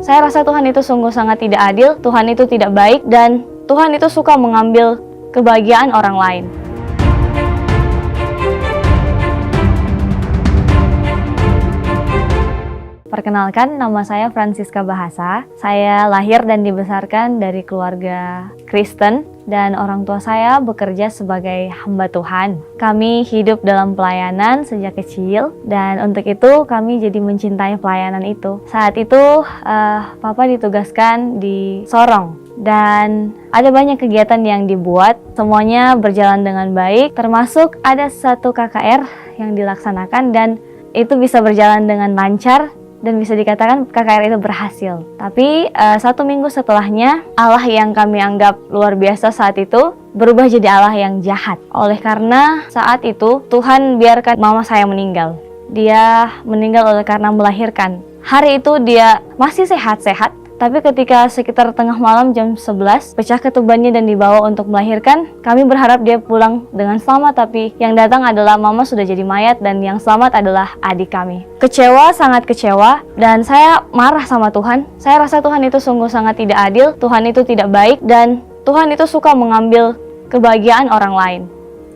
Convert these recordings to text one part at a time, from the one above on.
Saya rasa Tuhan itu sungguh sangat tidak adil, Tuhan itu tidak baik, dan Tuhan itu suka mengambil kebahagiaan orang lain. Perkenalkan, nama saya Francisca Bahasa. Saya lahir dan dibesarkan dari keluarga Kristen dan orang tua saya bekerja sebagai hamba Tuhan. Kami hidup dalam pelayanan sejak kecil dan untuk itu kami jadi mencintai pelayanan itu. Saat itu Papa ditugaskan di Sorong dan ada banyak kegiatan yang dibuat. Semuanya berjalan dengan baik, termasuk ada satu KKR yang dilaksanakan dan itu bisa berjalan dengan lancar. Dan bisa dikatakan KKR itu berhasil. Tapi 1 minggu setelahnya, Allah yang kami anggap luar biasa saat itu berubah jadi Allah yang jahat. Oleh karena saat itu Tuhan biarkan mama saya meninggal. Dia meninggal oleh karena melahirkan. Hari itu dia masih sehat-sehat. Tapi ketika sekitar tengah malam jam 11, pecah ketubannya dan dibawa untuk melahirkan, kami berharap dia pulang dengan selamat, tapi yang datang adalah mama sudah jadi mayat dan yang selamat adalah adik kami. Kecewa, sangat kecewa, dan saya marah sama Tuhan. Saya rasa Tuhan itu sungguh sangat tidak adil, Tuhan itu tidak baik, dan Tuhan itu suka mengambil kebahagiaan orang lain.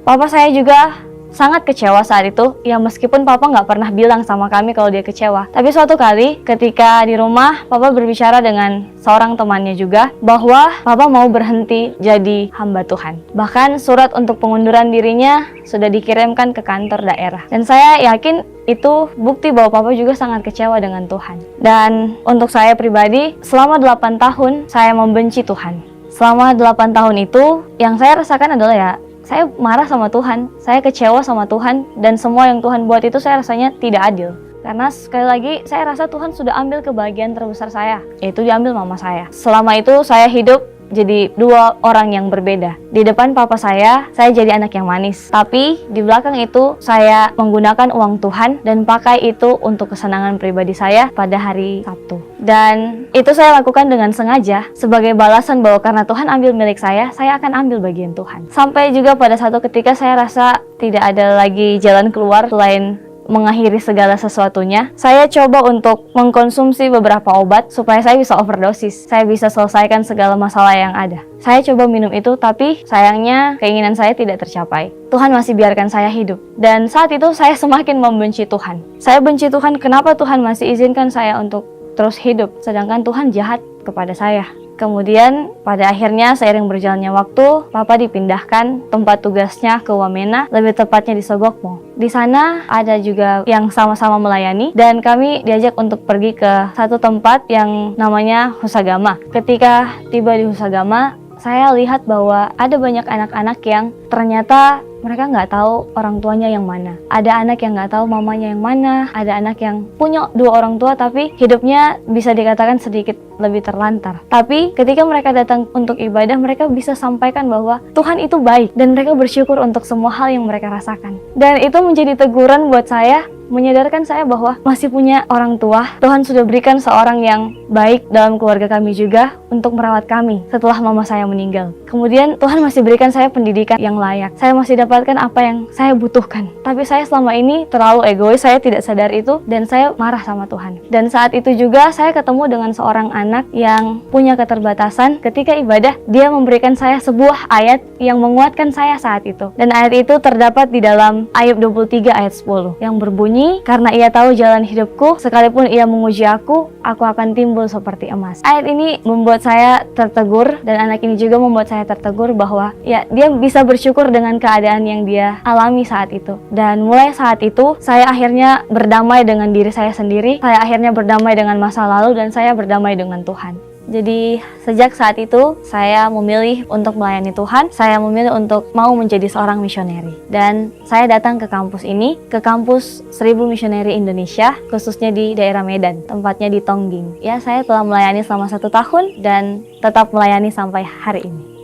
Papa saya juga sangat kecewa saat itu, ya meskipun Papa nggak pernah bilang sama kami kalau dia kecewa. Tapi suatu kali ketika di rumah, Papa berbicara dengan seorang temannya juga bahwa Papa mau berhenti jadi hamba Tuhan. Bahkan surat untuk pengunduran dirinya sudah dikirimkan ke kantor daerah. Dan saya yakin itu bukti bahwa Papa juga sangat kecewa dengan Tuhan. Dan untuk saya pribadi, selama 8 tahun saya membenci Tuhan. Selama 8 tahun itu, yang saya rasakan adalah ya, saya marah sama Tuhan, saya kecewa sama Tuhan, dan semua yang Tuhan buat itu saya rasanya tidak adil. Karena sekali lagi, saya rasa Tuhan sudah ambil kebahagiaan terbesar saya, yaitu diambil mama saya. Selama itu saya hidup jadi 2 orang yang berbeda. Di depan papa saya jadi anak yang manis. Tapi di belakang itu, saya menggunakan uang Tuhan dan pakai itu untuk kesenangan pribadi saya pada hari Sabtu. Dan itu saya lakukan dengan sengaja sebagai balasan bahwa karena Tuhan ambil milik saya akan ambil bagian Tuhan. Sampai juga pada satu ketika saya rasa tidak ada lagi jalan keluar selain mengakhiri segala sesuatunya. Saya coba untuk mengkonsumsi beberapa obat supaya saya bisa overdosis. Saya bisa selesaikan segala masalah yang ada. Saya coba minum itu, tapi sayangnya keinginan saya tidak tercapai. Tuhan masih biarkan saya hidup. Dan saat itu saya semakin membenci Tuhan. Saya benci Tuhan, kenapa Tuhan masih izinkan saya untuk terus hidup, sedangkan Tuhan jahat kepada saya. Kemudian pada akhirnya seiring berjalannya waktu, Papa dipindahkan tempat tugasnya ke Wamena, lebih tepatnya di Sogokmo. Di sana ada juga yang sama-sama melayani dan kami diajak untuk pergi ke satu tempat yang namanya Husagama. Ketika tiba di Husagama, saya lihat bahwa ada banyak anak-anak yang ternyata mereka nggak tahu orang tuanya yang mana. Ada anak yang nggak tahu mamanya yang mana. Ada anak yang punya 2 orang tua tapi hidupnya bisa dikatakan sedikit lebih terlantar. Tapi ketika mereka datang untuk ibadah, mereka bisa sampaikan bahwa Tuhan itu baik dan mereka bersyukur untuk semua hal yang mereka rasakan. Dan itu menjadi teguran buat saya, menyadarkan saya bahwa masih punya orang tua. Tuhan sudah berikan seorang yang baik dalam keluarga kami juga untuk merawat kami setelah mama saya meninggal. Kemudian Tuhan masih berikan saya pendidikan yang layak. Saya masih dapatkan apa yang saya butuhkan. Tapi saya selama ini terlalu egois, saya tidak sadar itu dan saya marah sama Tuhan. Dan saat itu juga saya ketemu dengan seorang anak yang punya keterbatasan. Ketika ibadah, dia memberikan saya sebuah ayat yang menguatkan saya saat itu. Dan ayat itu terdapat di dalam Ayub 23 ayat 10 yang berbunyi, karena ia tahu jalan hidupku, sekalipun ia menguji aku akan timbul seperti emas. Ayat ini membuat saya tertegur dan anak ini juga membuat saya tertegur bahwa ya dia bisa bersyukur dengan keadaan yang dia alami saat itu. Dan mulai saat itu saya akhirnya berdamai dengan diri saya sendiri, saya akhirnya berdamai dengan masa lalu dan saya berdamai dengan Tuhan. Jadi sejak saat itu saya memilih untuk melayani Tuhan, saya memilih untuk mau menjadi seorang misioneri. Dan saya datang ke kampus ini, ke kampus 1000 Misioneri Indonesia, khususnya di daerah Medan, tempatnya di Tongging. Ya, saya telah melayani selama 1 tahun dan tetap melayani sampai hari ini.